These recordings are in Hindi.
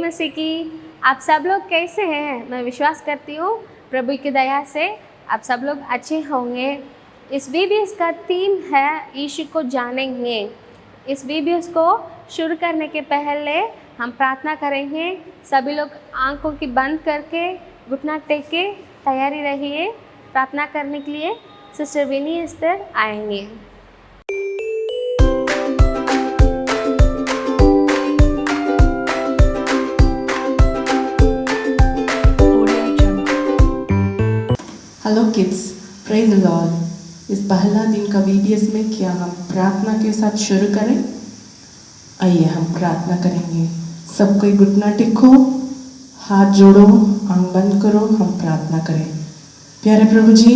मसीह की। आप सब लोग कैसे हैं? मैं विश्वास करती हूँ प्रभु की दया से आप सब लोग अच्छे होंगे। इस बीबीएस का थीम है यीशु को जानेंगे। इस बीबीएस को शुरू करने के पहले हम प्रार्थना करेंगे। सभी लोग आंखों की बंद करके घुटना टेक के तैयारी रहिए। प्रार्थना करने के लिए सिस्टर विनी एस्तर आएंगे। Hello kids, praise the Lord. इस पहला दिन का बीबीएस में क्या हम प्रार्थना के साथ शुरू करें? आइए हम प्रार्थना करेंगे। सब कोई घुटना टेको, हाथ जोड़ो, आंख बंद करो, हम प्रार्थना करें। प्यारे प्रभु जी,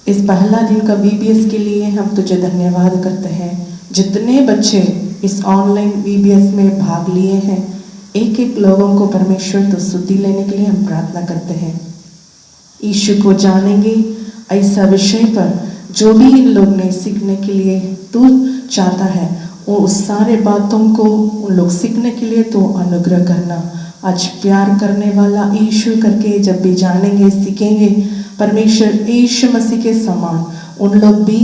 इस पहला दिन का बीबीएस के लिए हम तुझे धन्यवाद करते हैं। जितने बच्चे इस ऑनलाइन बीबीएस में भाग लिए हैं, एक एक लोगों को परमेश्वर तो स्तुति लेने के लिए हम प्रार्थना करते हैं। यीशु को जानेंगे ऐसा विषय पर जो भी इन लोग ने सीखने के लिए तू चाहता है, वो उस सारे बातों को उन लोग सीखने के लिए तो अनुग्रह करना। आज प्यार करने वाला यीशु करके जब भी जानेंगे, सीखेंगे, परमेश्वर यीशु मसीह के समान उन लोग भी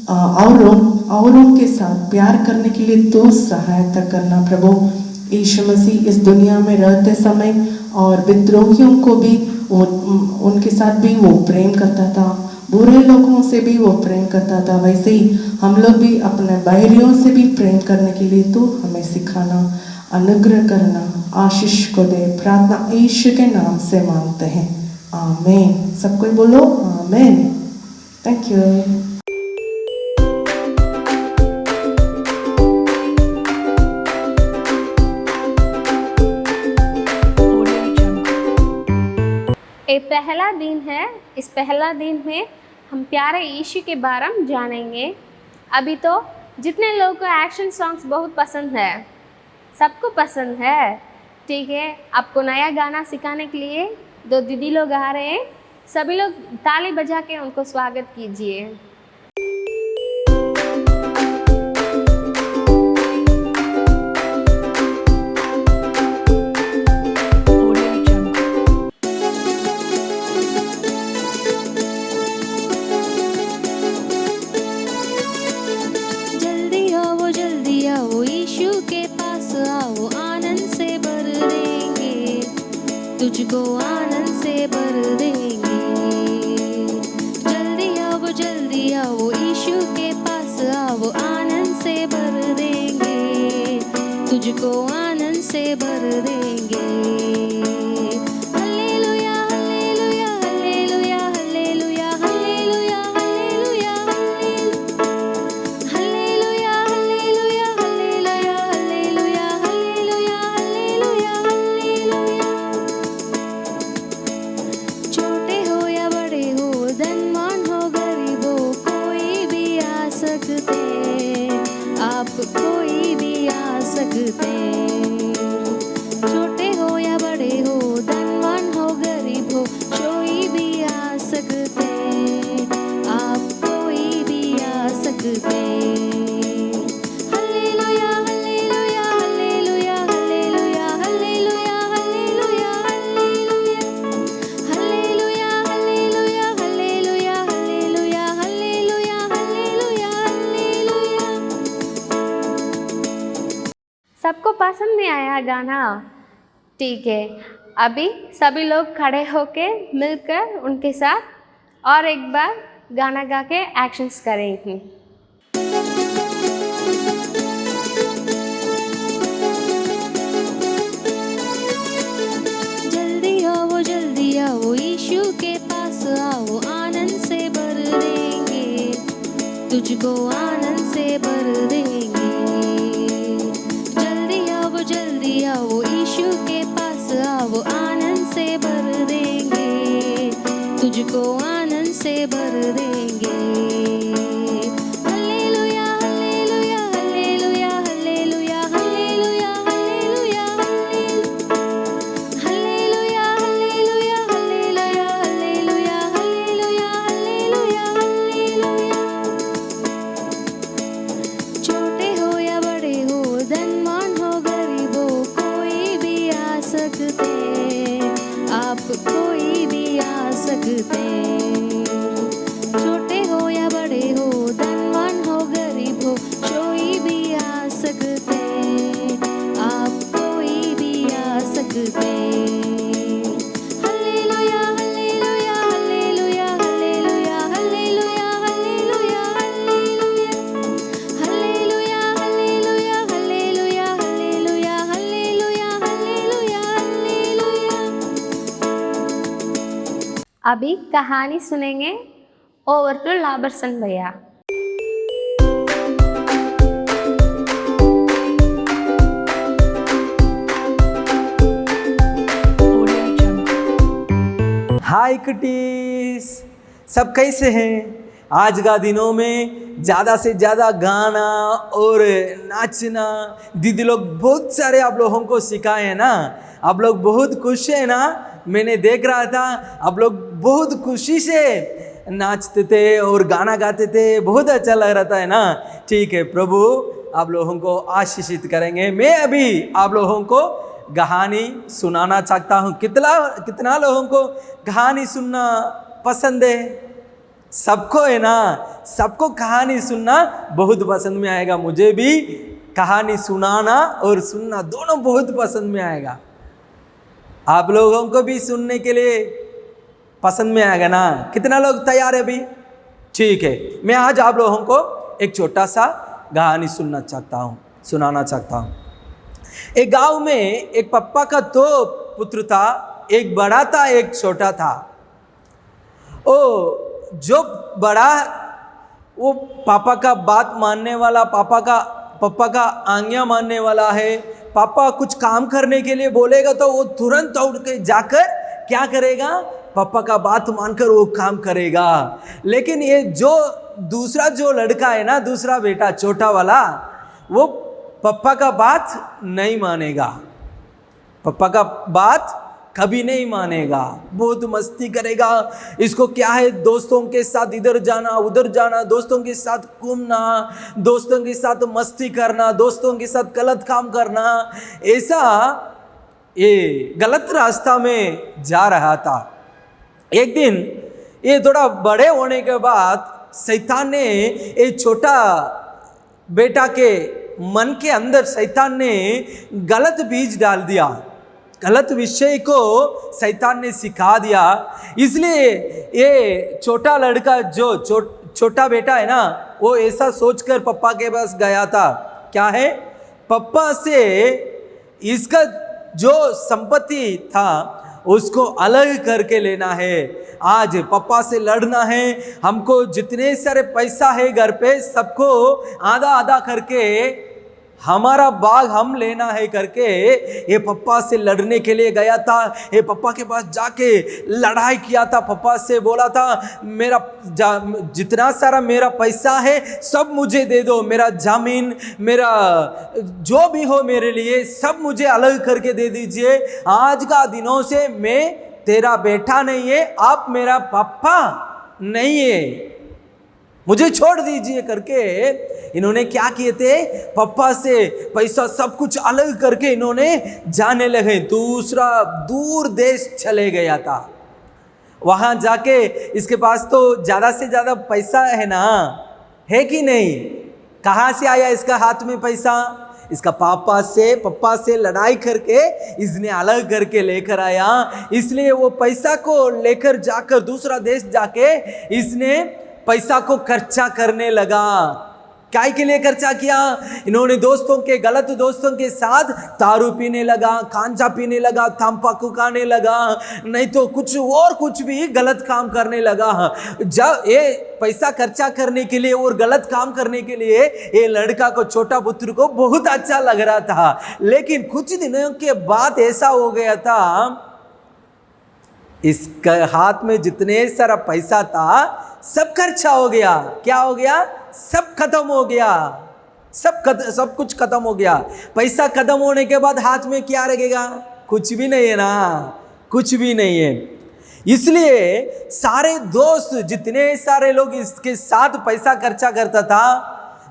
औरों के साथ प्यार करने के लिए तो सहायता करना। प्रभु यीशु मसीह इस दुनिया में रहते समय और विद्रोहियों को भी उनके साथ भी वो प्रेम करता था, बुरे लोगों से भी वो प्रेम करता था। वैसे ही हम लोग भी अपने बैरियों से भी प्रेम करने के लिए तो हमें सिखाना, अनुग्रह करना, आशीष को दे। प्रार्थना यीशु के नाम से मांगते हैं, आमीन। सब कोई बोलो आमीन। Thank you. ये पहला दिन है। इस पहला दिन में हम प्यारे यीशु के बारे में जानेंगे। अभी तो जितने लोगों को एक्शन सॉन्ग्स बहुत पसंद है, सबको पसंद है, ठीक है। आपको नया गाना सिखाने के लिए 2 दीदी लोग आ रहे हैं। सभी लोग ताली बजा के उनको स्वागत कीजिए। तुझको आनंद से भर देंगे। जल्दी आओ यीशु के पास आओ, आनंद से भर देंगे, तुझको आनंद से भर देंगे। Hallelujah hallelujah hallelujah hallelujah hallelujah hallelujah hallelujah hallelujah hallelujah hallelujah hallelujah hallelujah hallelujah. छोटे हो या बड़े हो, धनवान हो गरीब हो, कोई भी आ सकते, आप कोई भी आ सकते। छोटे हो या बड़े हो, धनवान हो गरीब हो, कोई भी आ सकते, आप कोई भी आ सकते। Hallelujah hallelujah hallelujah hallelujah hallelujah hallelujah hallelujah hallelujah hallelujah hallelujah hallelujah hallelujah hallelujah. सबको पसंद नहीं आया गाना? ठीक है, अभी सभी लोग खड़े होके मिलकर उनके साथ और एक बार गाना गा के एक्शंस करेंगे। जल्दी आओ यीशु के पास आओ, आनंद से भर देंगे, तुझको आनंद से भर देंगे। जल्दी आओ यीशु के पास आओ, आनंद से भर देंगे, तुझको आनंद से भर देंगे। Hallelujah hallelujah hallelujah hallelujah hallelujah hallelujah hallelujah hallelujah hallelujah hallelujah hallelujah hallelujah hallelujah. छोटे हो या बड़े हो, धनवान हो गरीब हो, कोई भी आ आप कोई भी आ सकते। छोटे हो या बड़े हो, धनवान हो गरीब हो, कोई भी आ सकते। आप कोई भी आ सकते। Hallelujah hallelujah hallelujah hallelujah hallelujah hallelujah hallelujah hallelujah hallelujah hallelujah hallelujah hallelujah hallelujah. अभी कहानी सुनेंगे। ओवर टू लाबरसन भैया। हाय कुटीस, सब कैसे हैं? आज का दिनों में ज़्यादा से ज़्यादा गाना और नाचना दीदी लोग बहुत सारे आप लोगों को सिखाए हैं ना। आप लोग बहुत खुश हैं ना। मैंने देख रहा था आप लोग बहुत खुशी से नाचते थे और गाना गाते थे, बहुत अच्छा लग रहा था है ना। ठीक है, प्रभु आप लोगों को आशीषित करेंगे। मैं अभी आप लोगों को कहानी सुनाना चाहता हूँ। कितना लोगों को कहानी सुनना पसंद है? सबको है ना। सबको कहानी सुनना बहुत पसंद में आएगा। मुझे भी कहानी सुनाना और सुनना दोनों बहुत पसंद में आएगा। आप लोगों को भी सुनने के लिए पसंद में आएगा ना। कितना लोग तैयार है अभी? ठीक है, मैं आज आप लोगों को एक छोटा सा कहानी सुनाना चाहता हूँ। एक गांव में एक पप्पा का दो पुत्र था। एक बड़ा था, एक छोटा था। ओ जो बड़ा वो पापा का बात मानने वाला, पापा का आज्ञा मानने वाला है। पापा कुछ काम करने के लिए बोलेगा तो वो तुरंत दौड़ के जाकर क्या करेगा? पापा का बात मानकर वो काम करेगा। लेकिन ये दूसरा लड़का है ना, दूसरा बेटा छोटा वाला, वो पापा का बात नहीं मानेगा। पापा का बात कभी नहीं मानेगा। बहुत मस्ती करेगा। इसको क्या है, दोस्तों के साथ इधर जाना उधर जाना, दोस्तों के साथ घूमना, दोस्तों के साथ मस्ती करना, दोस्तों के साथ गलत काम करना, ऐसा ये गलत रास्ता में जा रहा था। एक दिन ये थोड़ा बड़े होने के बाद शैतान ने ये छोटा बेटा के मन के अंदर शैतान ने गलत बीज डाल दिया। गलत विषय को शैतान ने सिखा दिया। इसलिए ये छोटा लड़का जो छोटा बेटा है ना, वो ऐसा सोचकर पापा के पास गया था। क्या है? पापा से इसका जो संपत्ति था उसको अलग करके लेना है। आज पापा से लड़ना है। हमको जितने सारे पैसा है घर पे सबको आधा आधा करके हमारा बाग हम लेना है करके ये पापा से लड़ने के लिए गया था। ये पापा के पास जाके लड़ाई किया था। पापा से बोला था मेरा जितना सारा मेरा पैसा है सब मुझे दे दो, मेरा जमीन, मेरा जो भी हो मेरे लिए सब मुझे अलग करके दे दीजिए। आज का दिनों से मैं तेरा बेटा नहीं है, आप मेरा पापा नहीं है, मुझे छोड़ दीजिए करके इन्होंने क्या किए थे? पापा से पैसा सब कुछ अलग करके इन्होंने जाने लगे। दूर देश चले गया था। वहाँ जाके इसके पास तो ज़्यादा से ज़्यादा पैसा है ना, है कि नहीं? कहाँ से आया इसका हाथ में पैसा? इसका पप्पा से लड़ाई करके इसने अलग करके लेकर आया। इसलिए वो पैसा को लेकर जाकर दूसरा देश जाके इसने पैसा को खर्चा करने लगा। काय के लिए खर्चा किया? इन्होंने गलत दोस्तों के साथ दारू पीने लगा, गांजा पीने लगा, तंबाकू खाने लगा, नहीं तो कुछ भी गलत काम करने लगा। जब ये पैसा खर्चा करने के लिए और गलत काम करने के लिए ये लड़का को, छोटा पुत्र को बहुत अच्छा लग रहा था। लेकिन कुछ दिनों के बाद ऐसा हो गया था, इसका हाथ में जितने सारा पैसा था सब खर्चा हो गया। क्या हो गया? सब खत्म हो गया। सब कुछ खत्म हो गया। पैसा खत्म होने के बाद हाथ में क्या रहेगा? कुछ भी नहीं है ना, कुछ भी नहीं है। इसलिए सारे दोस्त, जितने सारे लोग इसके साथ पैसा खर्चा करता था,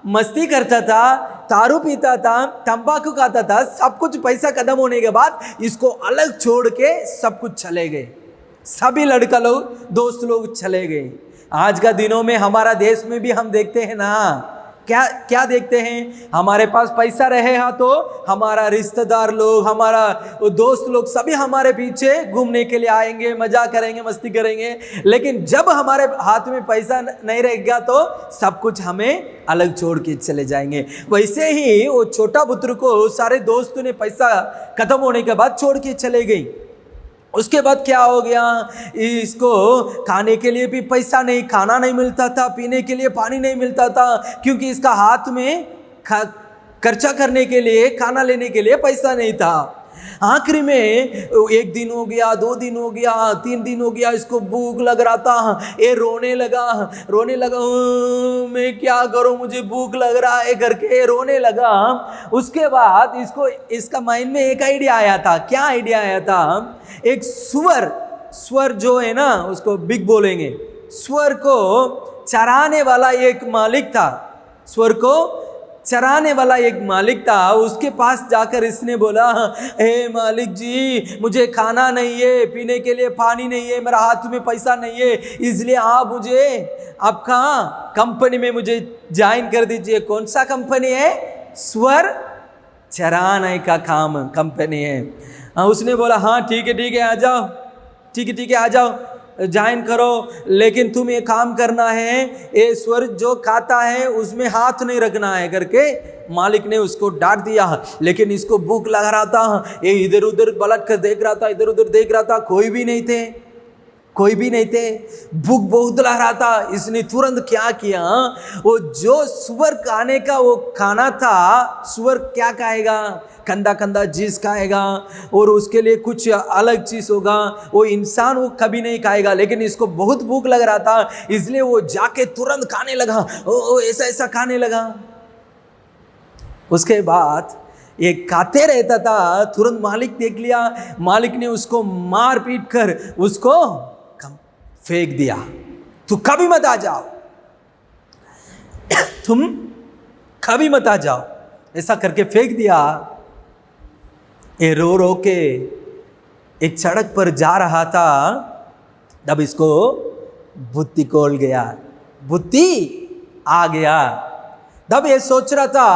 मस्ती करता था, दारू पीता था, तंबाकू खाता था, सब कुछ पैसा खत्म होने के बाद इसको अलग छोड़ के सब कुछ चले गए। सभी लड़का लोग, दोस्त लोग चले गए। आज का दिनों में हमारा देश में भी हम देखते हैं ना, क्या क्या देखते हैं, हमारे पास पैसा रहे हा तो हमारा रिश्तेदार लोग, हमारा दोस्त लोग सभी हमारे पीछे घूमने के लिए आएंगे, मजा करेंगे, मस्ती करेंगे। लेकिन जब हमारे हाथ में पैसा नहीं रहेगा तो सब कुछ हमें अलग छोड़ के चले जाएंगे। वैसे ही वो छोटा पुत्र को सारे दोस्तों ने पैसा खत्म होने के बाद छोड़ के चले गए। उसके बाद क्या हो गया, इसको खाने के लिए भी पैसा नहीं, खाना नहीं मिलता था, पीने के लिए पानी नहीं मिलता था, क्योंकि इसका हाथ में खर्चा करने के लिए, खाना लेने के लिए पैसा नहीं था। आखिरी में 1 दिन हो गया, 2 दिन हो गया, 3 दिन हो गया, इसको भूख लग रहा था, ये रोने लगा, मैं क्या करूं, मुझे भूख लग रहा है करके रोने लगा। उसके बाद इसका माइंड में एक आइडिया आया था। क्या आइडिया आया था, एक सुअर जो है ना, उसको बिग बोलेंगे, सुअर को चराने वाला एक मालिक था, सुअर को चराने वाला एक मालिक था। उसके पास जाकर इसने बोला, हे मालिक जी, मुझे खाना नहीं है, पीने के लिए पानी नहीं है, मेरा हाथ में पैसा नहीं है, इसलिए आप मुझे आपका कंपनी में मुझे ज्वाइन कर दीजिए। कौन सा कंपनी है? सुअर चराने का काम कंपनी है। उसने बोला, हाँ ठीक है आ जाओ, ठीक है आ जाओ, ज्वाइन करो, लेकिन तुम ये काम करना है, ये सुअर जो खाता है उसमें हाथ नहीं रखना है करके मालिक ने उसको डांट दिया। लेकिन इसको भूख लग रहा था, ये इधर उधर पलट कर देख रहा था, इधर उधर देख रहा था, कोई भी नहीं थे, भूख बहुत लग रहा था। इसने तुरंत क्या किया, वो जो सुअर खाने का वो खाना था, सुअर क्या खाएगा, कंदा चीज खाएगा, और उसके लिए कुछ अलग चीज होगा, वो इंसान वो कभी नहीं खाएगा। लेकिन इसको बहुत भूख लग रहा था, इसलिए वो जाके तुरंत खाने लगा, ऐसा खाने लगा। उसके बाद ये खाते रहता था, तुरंत मालिक देख लिया, मालिक ने उसको मार पीट कर उसको फेंक दिया। तू कभी मत आ जाओ, तुम कभी मत आ जाओ, ऐसा करके फेंक दिया। ये रो के एक सड़क पर जा रहा था, तब इसको बुद्धि खोल गया, बुद्धि आ गया। तब ये सोच रहा था,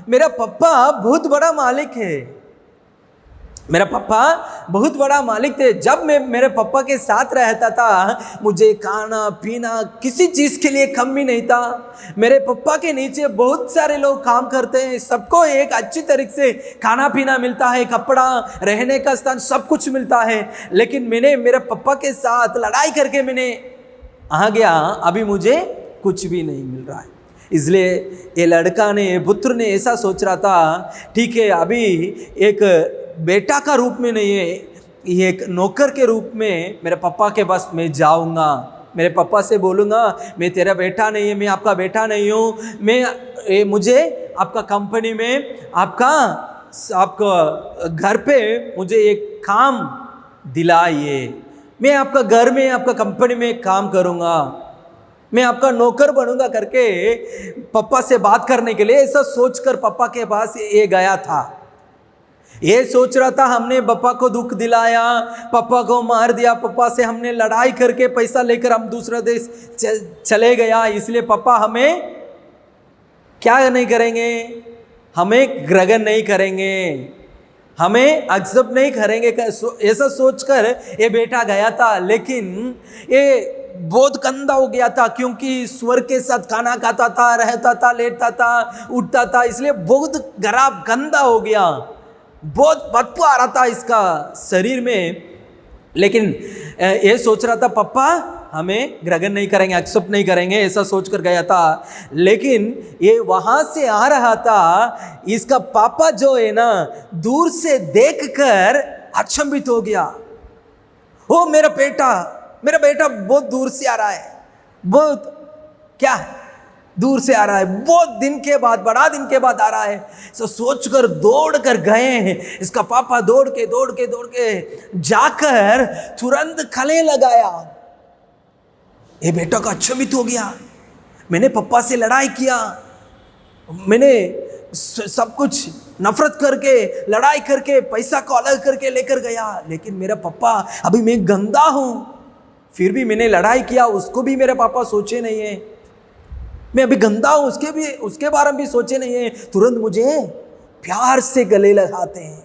मेरा पापा बहुत बड़ा मालिक है, मेरा पापा बहुत बड़ा मालिक थे। जब मैं मेरे पापा के साथ रहता था, मुझे खाना पीना किसी चीज़ के लिए कमी नहीं था। मेरे पापा के नीचे बहुत सारे लोग काम करते हैं, सबको एक अच्छी तरीके से खाना पीना मिलता है, कपड़ा, रहने का स्थान, सब कुछ मिलता है। लेकिन मैंने मेरे पापा के साथ लड़ाई करके मैंने आ गया, अभी मुझे कुछ भी नहीं मिल रहा है। इसलिए ये लड़का ने, पुत्र ने ऐसा सोच रहा था, ठीक है अभी एक बेटा का रूप में नहीं है, ये एक नौकर के रूप में मेरे पापा के पास मैं जाऊंगा, मेरे पापा से बोलूँगा, मैं तेरा बेटा नहीं है, मैं आपका बेटा नहीं हूँ, मुझे आपका कंपनी में, आपका घर पे मुझे एक काम दिलाइए, मैं आपका घर में, आपका कंपनी में काम करूँगा, मैं आपका नौकर बनूंगा करके पापा से बात करने के लिए ऐसा सोचकर पापा के पास ये गया था। ये सोच रहा था, हमने पापा को दुख दिलाया, पापा को मार दिया, पापा से हमने लड़ाई करके पैसा लेकर हम दूसरा देश चले गया, इसलिए पापा हमें क्या नहीं करेंगे, हमें ग्रहण नहीं करेंगे, हमें एक्सेप्ट नहीं करेंगे, ऐसा सोचकर ये बेटा गया था। लेकिन ये बहुत गंदा हो गया था, क्योंकि स्वर के साथ खाना खाता था, रहता था, लेटता था, उठता था, इसलिए बहुत खराब गंदा हो गया, बहुत बदबू आ रहा था इसका शरीर में। लेकिन ये सोच रहा था पापा हमें ग्रहण नहीं करेंगे, एक्सेप्ट नहीं करेंगे, ऐसा सोचकर गया था। लेकिन ये वहाँ से आ रहा था, इसका पापा जो है ना, दूर से देखकर अचंभित हो गया। ओ मेरा बेटा बहुत दूर से आ रहा है, बहुत क्या दूर से आ रहा है, बहुत दिन के बाद, बड़ा दिन के बाद आ रहा है। सो सोचकर दौड़ कर गए हैं, इसका पापा दौड़ के जाकर तुरंत गले लगाया। ये बेटा का अचंभित हो गया, मैंने पापा से लड़ाई किया, मैंने सब कुछ नफरत करके, लड़ाई करके, पैसा को अलग करके लेकर गया, लेकिन मेरा पापा अभी मैं गंदा हूं, फिर भी मैंने लड़ाई किया, उसको भी मेरे पापा सोचे नहीं है। मैं अभी गंदा हूं, उसके बारे में भी सोचे नहीं है। तुरंत मुझे प्यार से गले लगाते हैं,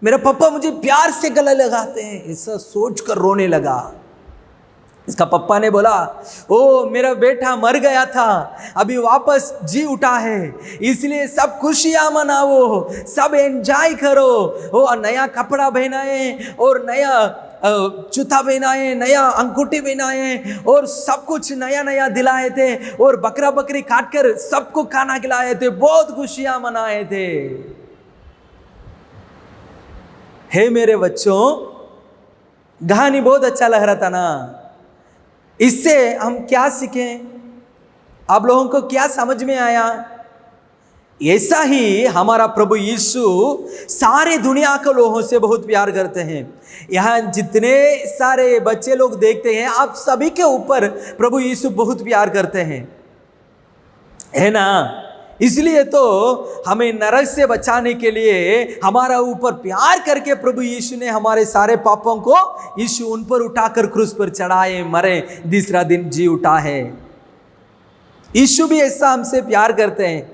मेरा पापा मुझे प्यार से गले लगाते हैं। ऐसा सोच कर रोने लगा। इसका पापा ने बोला, ओ मेरा बेटा मर गया था, अभी वापस जी उठा है, इसलिए सब खुशियां मनाओ, सब एंजॉय करो। वो नया कपड़ा पहनाए और नया जूता पहनाए, नया अंगूठी पहनाए और सब कुछ नया नया दिलाए थे, और बकरा बकरी काट कर सबको खाना खिलाए थे, बहुत खुशियां मनाए थे। हे मेरे बच्चों, कहानी बहुत अच्छा लग रहा था ना। इससे हम क्या सीखें? आप लोगों को क्या समझ में आया? ऐसा ही हमारा प्रभु यीशु सारे दुनिया के लोगों से बहुत प्यार करते हैं। यहाँ जितने सारे बच्चे लोग देखते हैं, आप सभी के ऊपर प्रभु यीशु बहुत प्यार करते हैं, है ना। इसलिए तो हमें नरक से बचाने के लिए हमारा ऊपर प्यार करके प्रभु यीशु ने हमारे सारे पापों को यीशु उन पर उठाकर क्रूस पर चढ़ाए, मरे, तीसरा दिन जी उठा है। यीशु भी ऐसा हमसे प्यार करते हैं।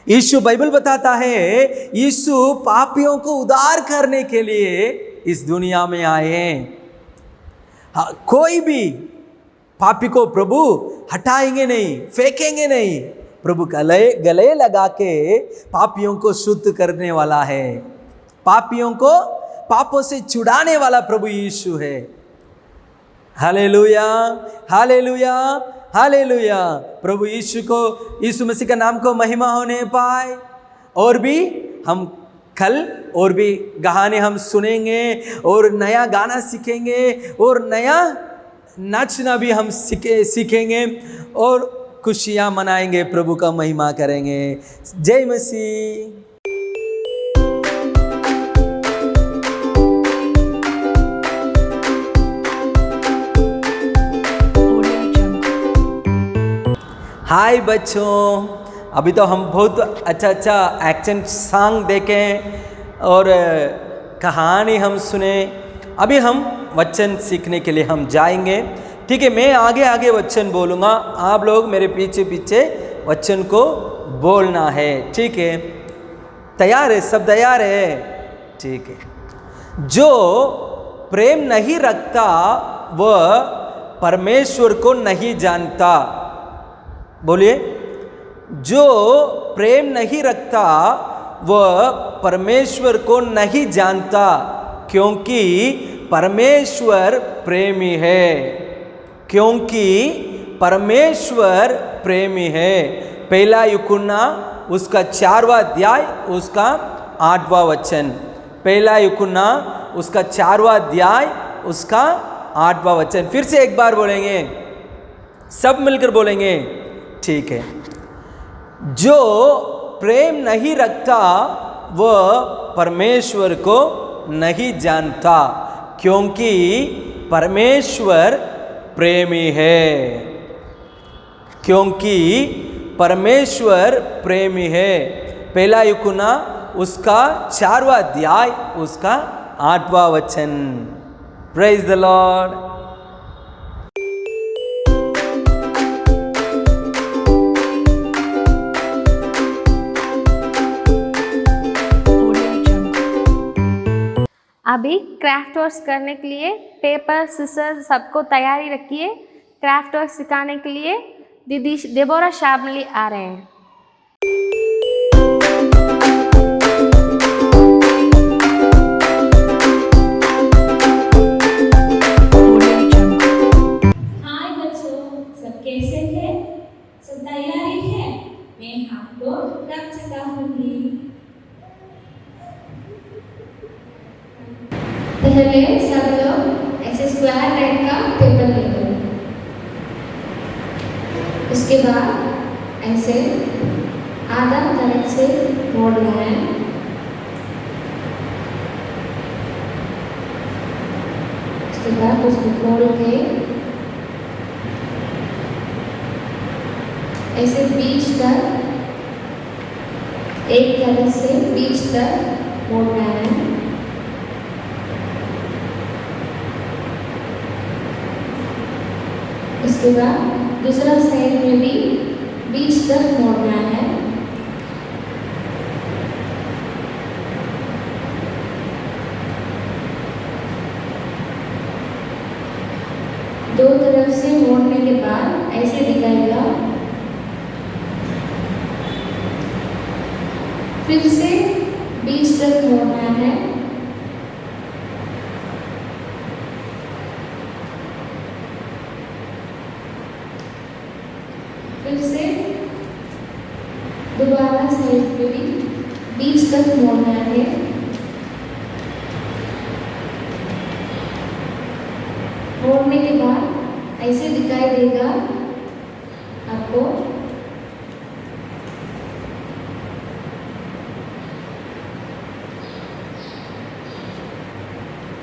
यीशु, बाइबल बताता है, यीशु पापियों को उद्धार करने के लिए इस दुनिया में आए हैं। कोई भी पापी को प्रभु हटाएंगे नहीं, फेंकेंगे नहीं। प्रभु गले लगा के पापियों को शुद्ध करने वाला है, पापियों को पापों से छुड़ाने वाला प्रभु यीशु है। Hallelujah, hallelujah, hallelujah. प्रभु यीशु को, यीशु मसीह का नाम को महिमा होने पाए। और भी हम कल और भी गाने हम सुनेंगे और नया गाना सीखेंगे और नया नाचना भी हम सीखेंगे और खुशियाँ मनाएंगे, प्रभु का महिमा करेंगे। जय मसीह। हाय बच्चों, अभी तो हम बहुत अच्छा एक्शन सॉन्ग देखें और कहानी हम सुने। अभी हम वचन सीखने के लिए हम जाएंगे, ठीक है। मैं आगे आगे वचन बोलूँगा, आप लोग मेरे पीछे पीछे वचन को बोलना है, ठीक है। तैयार है? सब तैयार है? ठीक है। जो प्रेम नहीं रखता वह परमेश्वर को नहीं जानता। बोलिए, जो प्रेम नहीं रखता वह परमेश्वर को नहीं जानता, क्योंकि परमेश्वर प्रेमी है। क्योंकि परमेश्वर प्रेमी है। पहला यूहन्ना उसका 4वां अध्याय उसका 8वां वचन। पहला यूहन्ना उसका 4वां अध्याय उसका 8वां वचन। फिर से एक बार बोलेंगे, सब मिलकर बोलेंगे, ठीक है। जो प्रेम नहीं रखता वह परमेश्वर को नहीं जानता, क्योंकि परमेश्वर प्रेमी है। क्योंकि परमेश्वर प्रेमी है। पहला यूहन्ना उसका 4वां अध्याय उसका 8वां वचन। Praise the Lord. अभी क्राफ्ट वर्क करने के लिए पेपर, सिसर सबको तैयारी रखिए। क्राफ्ट वर्क सिखाने के लिए दीदी डेबोरा शामली आ रहे हैं। हाय बच्चों, सब कैसे हैं? सब तैयारी है? मैं आपको क्राफ्ट सिखाऊंगी। पहले सब लोग ऐसे स्क्वायर टाइप का पेपर ले लो। उसके बाद ऐसे आधा तरफ से मोड़ना है। उसके बाद उसको खोल के ऐसे बीच तक एक तरफ से बीच तक मोड़ना है। उसके बाद दूसरा साइड में भी बीच तक मोड़ना है। दो तरफ से मोड़ने के बाद ऐसे दिखाएगा। फिर से बीच तक मोड़ना है। फिर से दोबारा साइड पे भी बीच तक मोड़ना है। मोड़ने के बाद ऐसे दिखाई देगा आपको।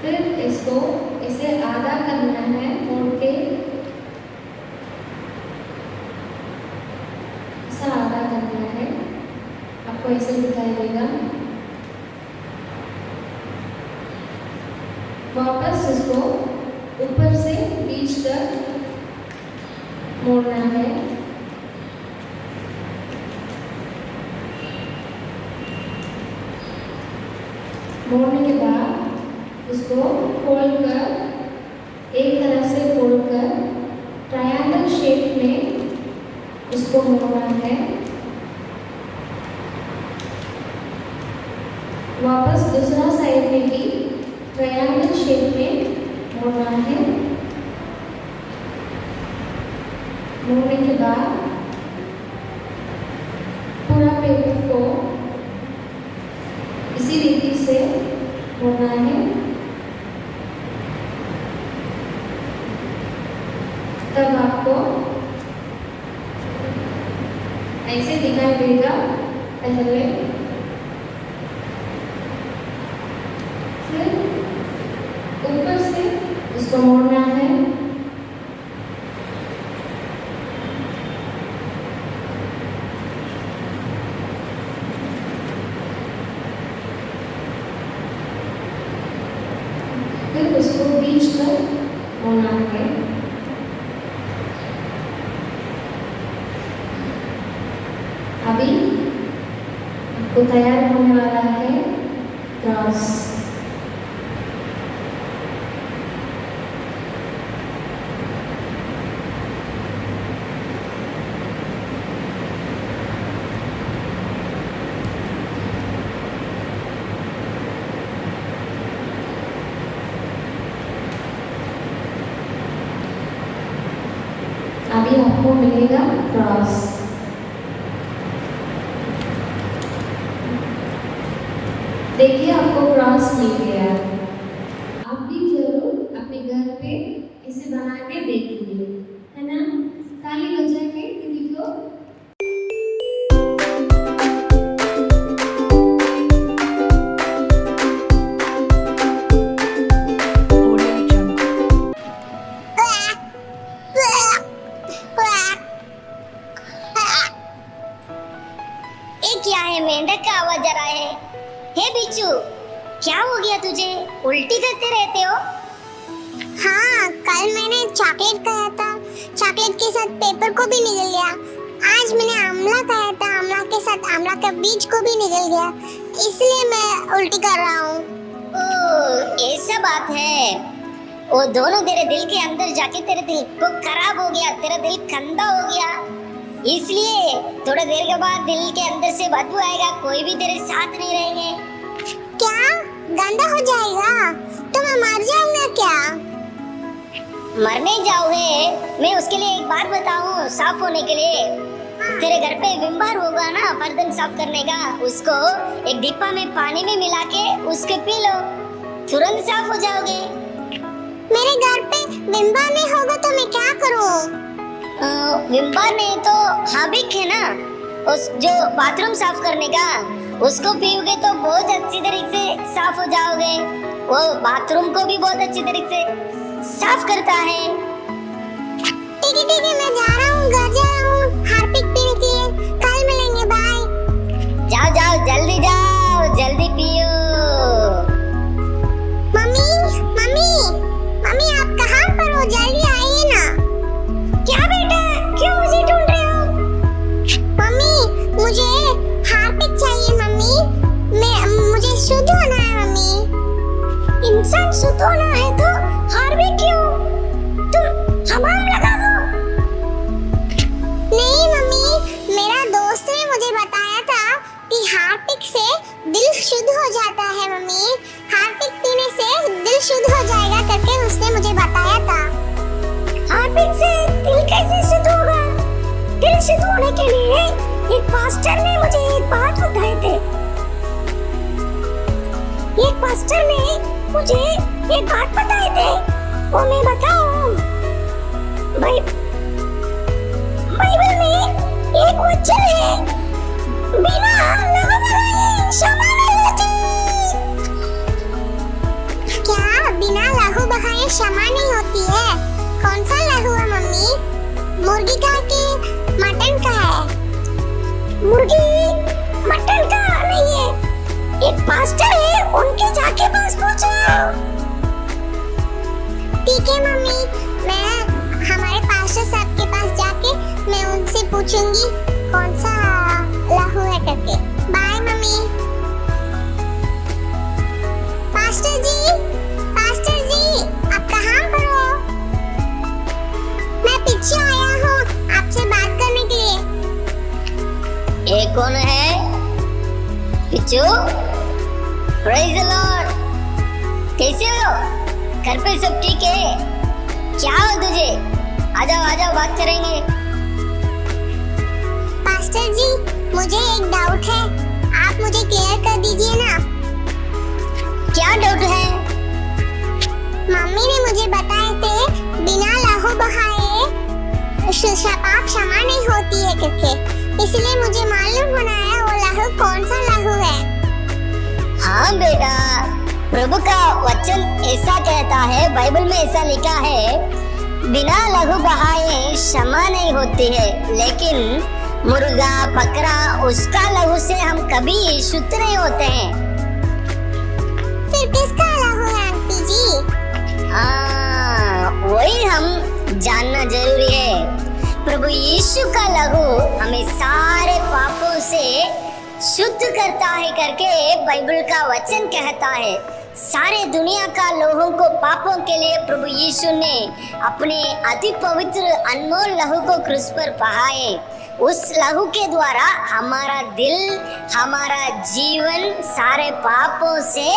फिर इसको ऐसे आधा करना है मोड़ के, ऐसा आधा करना है। आपको ऐसे दिखाई देगा। वापस इसको ऊपर से बीच तक मोड़ना है। मोड़ने के बाद इसको खोलकर एक तरफ से खोलकर ट्रायंगल शेप में इसको मोड़ना है। वापस दूसरा साइड में भी ट्रायंगल शेप में मोड़ना है। मोड़ने के बाद पूरा पेपर को इसी रीति से मोड़ना है। तब आपको ऐसे दिखाई देगा। पहले फिर ऊपर से इसको मोड़ना है। फिर उसको बीच तक मोड़ना है। अभी आपको तैयार होने वाला है क्रॉस। अभी आपको मिलेगा क्रॉस। देखिए आपको क्रॉस मिल गया। आप भी जरूर अपने घर पे इसे बना के देखिए, है ना? ताली बजा के दीदी को। ये क्या है? मेंढक का आवाज आ रहा है। हे बिच्छू, क्या हो गया तुझे? उल्टी करते रहते हो? हाँ, कल मैंने चॉकलेट खाया था, चॉकलेट के साथ पेपर को भी निगल गया। आज मैंने आंवला खाया था, आंवला के साथ आंवला का बीज को भी निगल गया, इसलिए मैं उल्टी कर रहा हूँ। ओह, ऐसा बात है। वो दोनों तेरे दिल के अंदर जाके तेरे दिल को खराब हो गया, तेरा दिल गंदा हो गया, इसलिए थोड़ा देर के बाद दिल के अंदर से बदबू आएगा, कोई भी तेरे साथ नहीं रहेंगे। क्या गंदा हो जाएगा? तो मैं मर जाऊंगा क्या? मरने जाओगे? मैं उसके लिए एक बात बताऊं, साफ होने के लिए तेरे घर पे विम बार होगा ना, बर्तन साफ करने का, उसको एक डिब्बा में पानी में मिला के उसके पी लो, तुरंत साफ हो जाओगे। मेरे घर पे विम बार नहीं होगा तो मैं क्या करूं? विम बार नहीं तो हार्पिक है ना, उस जो बाथरूम साफ करने का, उसको पियोगे तो बहुत अच्छी तरीके से साफ हो जाओगे। वो बाथरूम को भी बहुत अच्छी तरीके से साफ करता है। ठीक है, मैं जा रहा हूँ, घर जा रहा हूँ हार्पिक पीने के लिए। कल मिलेंगे, बाय। जाओ जाओ पास्टर ने मुझे एक बात बताए थे। एक पास्टर ने मुझे एक बात बताए थे, वो मैं बताऊं। बाइबल में एक वचन है, बिना लहू बहाए क्षमा नहीं होती। क्या बिना लहू बहाए क्षमा नहीं होती है? कौन सा लहू है मम्मी? मुर्गी का कि मटन का है? मुर्गी मटन का नहीं है। एक पास्टर है, उनके जाके पास पूछो। ठीक है मम्मी, मैं हमारे पास्टर साहब के पास जाके मैं उनसे पूछूंगी कौन सा लहू है करके। Bye mummy. पास्टर जी, आप कहाँ पर हो? मैं पीछे आया हूँ आपसे बात करने के लिए। ये कौन है? पिच्चू? Praise the Lord. कैसे हो? घर पे सब ठीक है? क्या हो तुझे? आजाओ बात करेंगे। पास्टर जी, मुझे एक डाउट है, आप मुझे क्लियर कर दीजिए ना। क्या डाउट है? मम्मी ने मुझे बताए थे बिना लहू बहाए पाप क्षमा नहीं होती है करके, इसलिए मुझे मालूम होना है वो लहू कौन सा लहू है। हाँ बेटा, प्रभु का वचन ऐसा कहता है, बाइबल में ऐसा लिखा है, बिना लहू बहाए क्षमा नहीं होती है। लेकिन मुर्गा बकरा उसका लहू से हम कभी शुद्ध नहीं होते हैं। फिर किसका लहू है आंटी जी? हाँ, वही हम जानना जरूरी है। प्रभु यीशु का लहू हमें सारे पापों से शुद्ध करता है करके बाइबल का वचन कहता है। सारे दुनिया का लोगों को पापों के लिए प्रभु यीशु ने अपने अति पवित्र अनमोल लहू को क्रूस पर बहाए। उस लहू के द्वारा हमारा दिल, हमारा जीवन सारे पापों से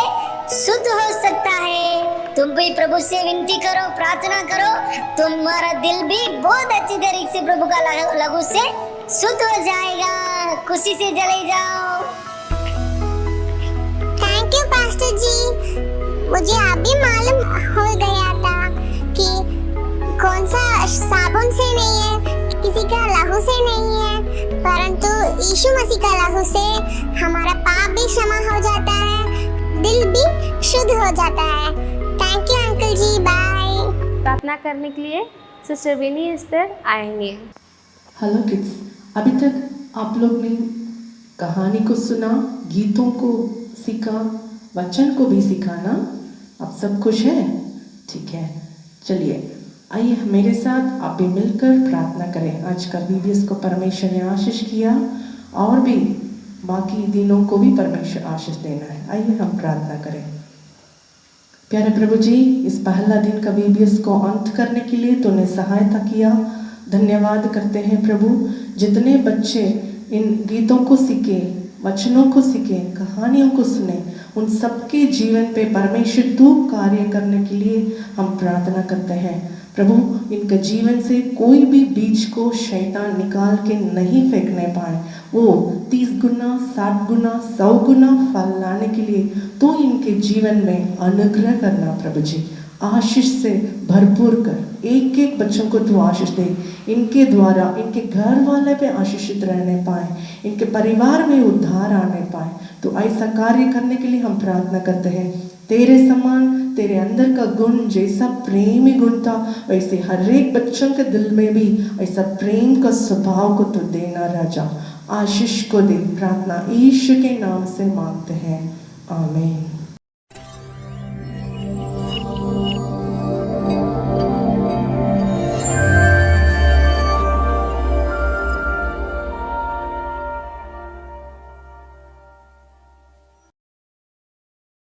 शुद्ध हो सकता है। तुम भी प्रभु से विनती करो, प्रार्थना करो, तुम्हारा दिल भी बहुत अच्छी तरीके से प्रभु का लहू से शुद्ध हो जाएगा। खुशी से चले जाओ। थैंक यू पास्टर जी, मुझे अभी मालूम हो गया था कि कौन सा साबुन से नहीं है, किसी का लहू से नहीं है, परंतु यीशु मसीह का लहू से हमारा पाप भी क्षमा हो जाता है, दिल भी शुद्ध हो जाता है। Thank you uncle ji, bye. प्रार्थना करने के लिए सिस्टर विनी एस्तर आएंगे। हेलो किड्स, अभी तक आप लोग ने कहानी को सुना, गीतों को सीखा, वचन को भी सीखा ना? आप सब खुश हैं? ठीक है, चलिए आइए मेरे साथ आप भी मिलकर प्रार्थना करें। आज का बीबीएस को परमेश्वर ने आशीष किया और भी बाकी दिनों को भी परमेश्वर आशीष देना है। आइए हम प्रार्थना करें। प्यारे प्रभु जी, इस पहला दिन का बीबीएस को अंत करने के लिए तूने सहायता किया, धन्यवाद करते हैं प्रभु। जितने बच्चे इन गीतों को सीखे, वचनों को सीखे, कहानियों को सुने, उन सबके जीवन पे परमेश्वर तू कार्य करने के लिए हम प्रार्थना करते हैं प्रभु। इनके जीवन से कोई भी बीज को शैतान निकाल के नहीं फेंकने पाए, वो 30 गुना 60 गुना 100 गुना फल लाने के लिए तो इनके जीवन में अनुग्रह करना प्रभु जी। आशीष से भरपूर कर, एक एक बच्चों को तू आशीष दे, इनके द्वारा इनके घर वाले पे आशीषित रहने पाए, इनके परिवार में उद्धार आने पाए। तो ऐसा कार्य करने के लिए हम प्रार्थना करते हैं। तेरे समान, तेरे अंदर का गुण जैसा प्रेमी गुण था, वैसे हर एक बच्चों के दिल में भी ऐसा प्रेम का स्वभाव को तो देना राजा। आशीष को दे, प्रार्थना यीशु के नाम से मांगते हैं, आमीन।